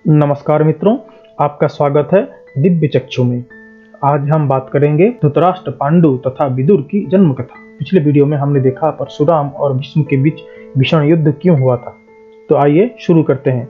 नमस्कार मित्रों, आपका स्वागत है दिव्य चक्षु में। आज हम बात करेंगे धृतराष्ट्र, पांडु तथा विदुर की जन्म कथा। पिछले वीडियो में हमने देखा परशुराम और भीष्म के बीच भीषण युद्ध क्यों हुआ था। तो आइए शुरू करते हैं।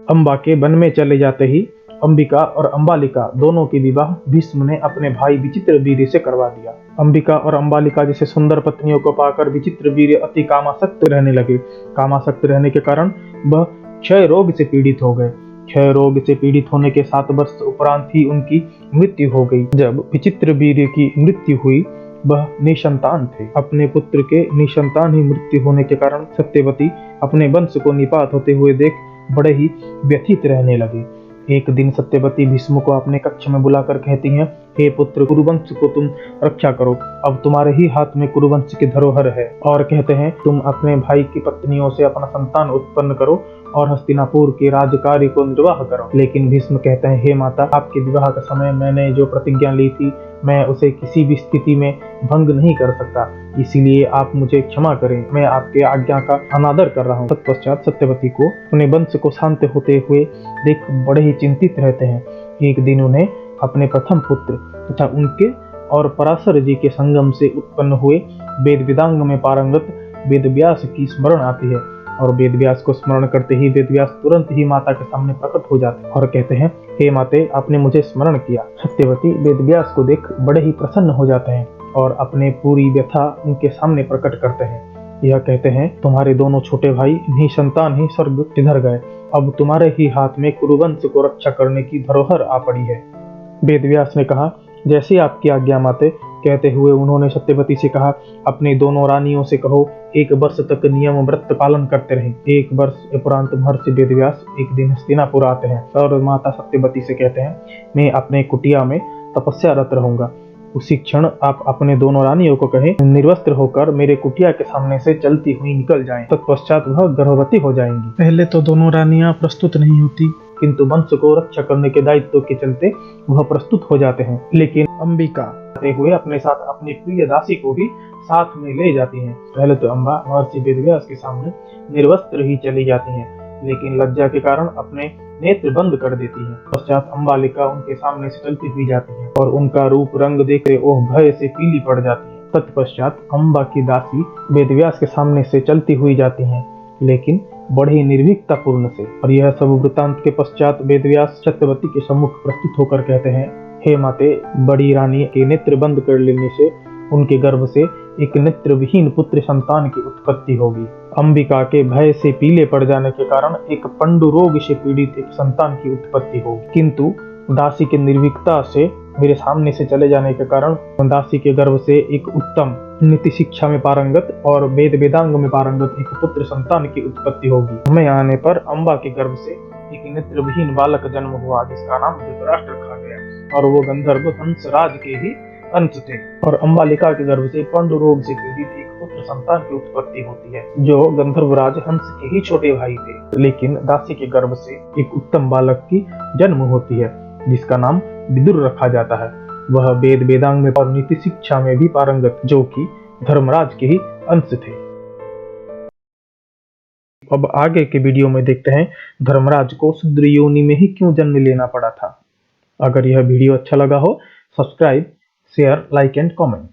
अंबा के वन में चले जाते ही अंबिका और अंबालिका दोनों के विवाह भीष्म ने अपने भाई विचित्रवीर्य से करवा दिया। अंबिका और अंबालिका जैसे सुंदर पत्नियों को पाकर विचित्रवीर्य अति कामासक्त रहने लगे। कामासक्त रहने के कारण वह क्षय रोग से पीड़ित हो गए। क्षय रोग से पीड़ित होने के 7 वर्ष उपरांत ही उनकी मृत्यु हो गई। जब विचित्रवीर्य की मृत्यु हुई वह निसंतान थे। अपने पुत्र के निसंतान ही मृत्यु होने के कारण सत्यवती अपने वंश को निपात होते हुए देख बड़े ही व्यथित रहने लगे। एक दिन सत्यवती भीष्म को अपने कक्ष में बुलाकर कहती हैं, हे पुत्र, कुरुवंश को तुम रक्षा करो। अब तुम्हारे ही हाथ में कुरुवंश की धरोहर है। और कहते हैं, तुम अपने भाई की पत्नियों से अपना संतान उत्पन्न करो और हस्तिनापुर के राजकार्य को निर्वाह करो। लेकिन भीष्म कहते हैं, हे माता, आपके विवाह का समय मैंने जो प्रतिज्ञा ली थी मैं उसे किसी भी स्थिति में भंग नहीं कर सकता, इसीलिए आप मुझे क्षमा करें। मैं आपके आज्ञा का अनादर कर रहा हूँ। तत्पश्चात सत्यवती को अपने वंश को शांत होते हुए देख बड़े ही चिंतित रहते हैं। एक दिन उन्हें अपने प्रथम पुत्र तथा उनके और पराशर जी के संगम से उत्पन्न हुए वेद वेदांग में पारंगत वेदव्यास की स्मरण आती है। और वेदव्यास को स्मरण करते ही वेदव्यास तुरंत ही माता के सामने प्रकट हो जाते हैं और कहते हैं, हे माते, आपने मुझे स्मरण किया। सत्यवती वेदव्यास को देख बड़े ही प्रसन्न हो जाते हैं और अपने पूरी व्यथा उनके सामने प्रकट करते हैं। यह कहते हैं, तुम्हारे दोनों छोटे भाई निसंतान ही स्वर्ग सिधर गए। अब तुम्हारे ही हाथ में कुरुवंश को रक्षा करने की धरोहर आ पड़ी है। वेदव्यास ने कहा, जैसी आपकी आज्ञा माते। कहते हुए उन्होंने सत्यवती से कहा, अपने दोनों रानियों से कहो 1 वर्ष तक नियम व्रत पालन करते रहें। 1 वर्ष उपरांत महर्षि वेदव्यास एक दिन हस्तिनापुर आते हैं और माता सत्यवती से कहते हैं, मैं अपने कुटिया में तपस्यारत रहूंगा। उसी क्षण आप अपने दोनों रानियों को कहें, निर्वस्त्र होकर मेरे कुटिया के सामने से चलती हुई निकल जाएं। तत्पश्चात वह गर्भवती हो जाएंगी। पहले तो दोनों रानियां प्रस्तुत नहीं होती, किंतु वंश को रक्षा करने के दायित्व के चलते वह प्रस्तुत हो जाते हैं। लेकिन अंबिका आते हुए अपने साथ अपनी प्रिय दासी को भी साथ में ले जाती हैं। पहले तो अंबा महर्षि वेदव्यास के सामने निर्वस्त्र ही चली जाती हैं, लेकिन लज्जा के कारण अपने नेत्र बंद कर देती हैं। पश्चात अंबालिका उनके सामने से चलती हुई जाती है और उनका रूप रंग देखकर वह भय से पीली पड़ जाती है। तत्पश्चात अंबा की दासी वेदव्यास के सामने से चलती हुई जाती हैं, लेकिन बड़ी निर्भीकता पूर्ण से। और यह सब वृतांत के पश्चात वेदव्यास सत्यवती के सम्मुख प्रस्तुत होकर कहते हैं, हे माते, बड़ी रानी के नेत्र बंद कर लेने से उनके गर्भ से एक नेत्र विहीन पुत्र संतान की उत्पत्ति होगी। अंबिका के भय से पीले पड़ जाने के कारण एक पंडु रोग से पीड़ित एक संतान की उत्पत्ति होगी। किंतु दासी के निर्भीकता से मेरे सामने से चले जाने के कारण दासी के गर्भ से एक उत्तम नीति शिक्षा में पारंगत और वेद वेदांग में पारंगत एक पुत्र संतान की उत्पत्ति होगी। समय आने पर अंबा के गर्भ से एक नेत्रविहीन बालक जन्म हुआ, जिसका नाम धृतराष्ट्र रखा गया और वो गंधर्व हंसराज के ही अंश थे। और अंबालिका के गर्भ से पंडु रोग से पीड़ित एक पुत्र संतान की उत्पत्ति होती है, जो गंधर्वराज हंस के ही छोटे भाई थे। लेकिन दासी के गर्भ से एक उत्तम बालक की जन्म होती है, जिसका नाम विदुर रखा जाता है। वह वेद वेदांग में और नीति शिक्षा में भी पारंगत, जो कि धर्मराज के ही अंश थे। अब आगे के वीडियो में देखते हैं धर्मराज को शूद्र योनि में ही क्यों जन्म लेना पड़ा था। अगर यह वीडियो अच्छा लगा हो, subscribe, share, like and comment.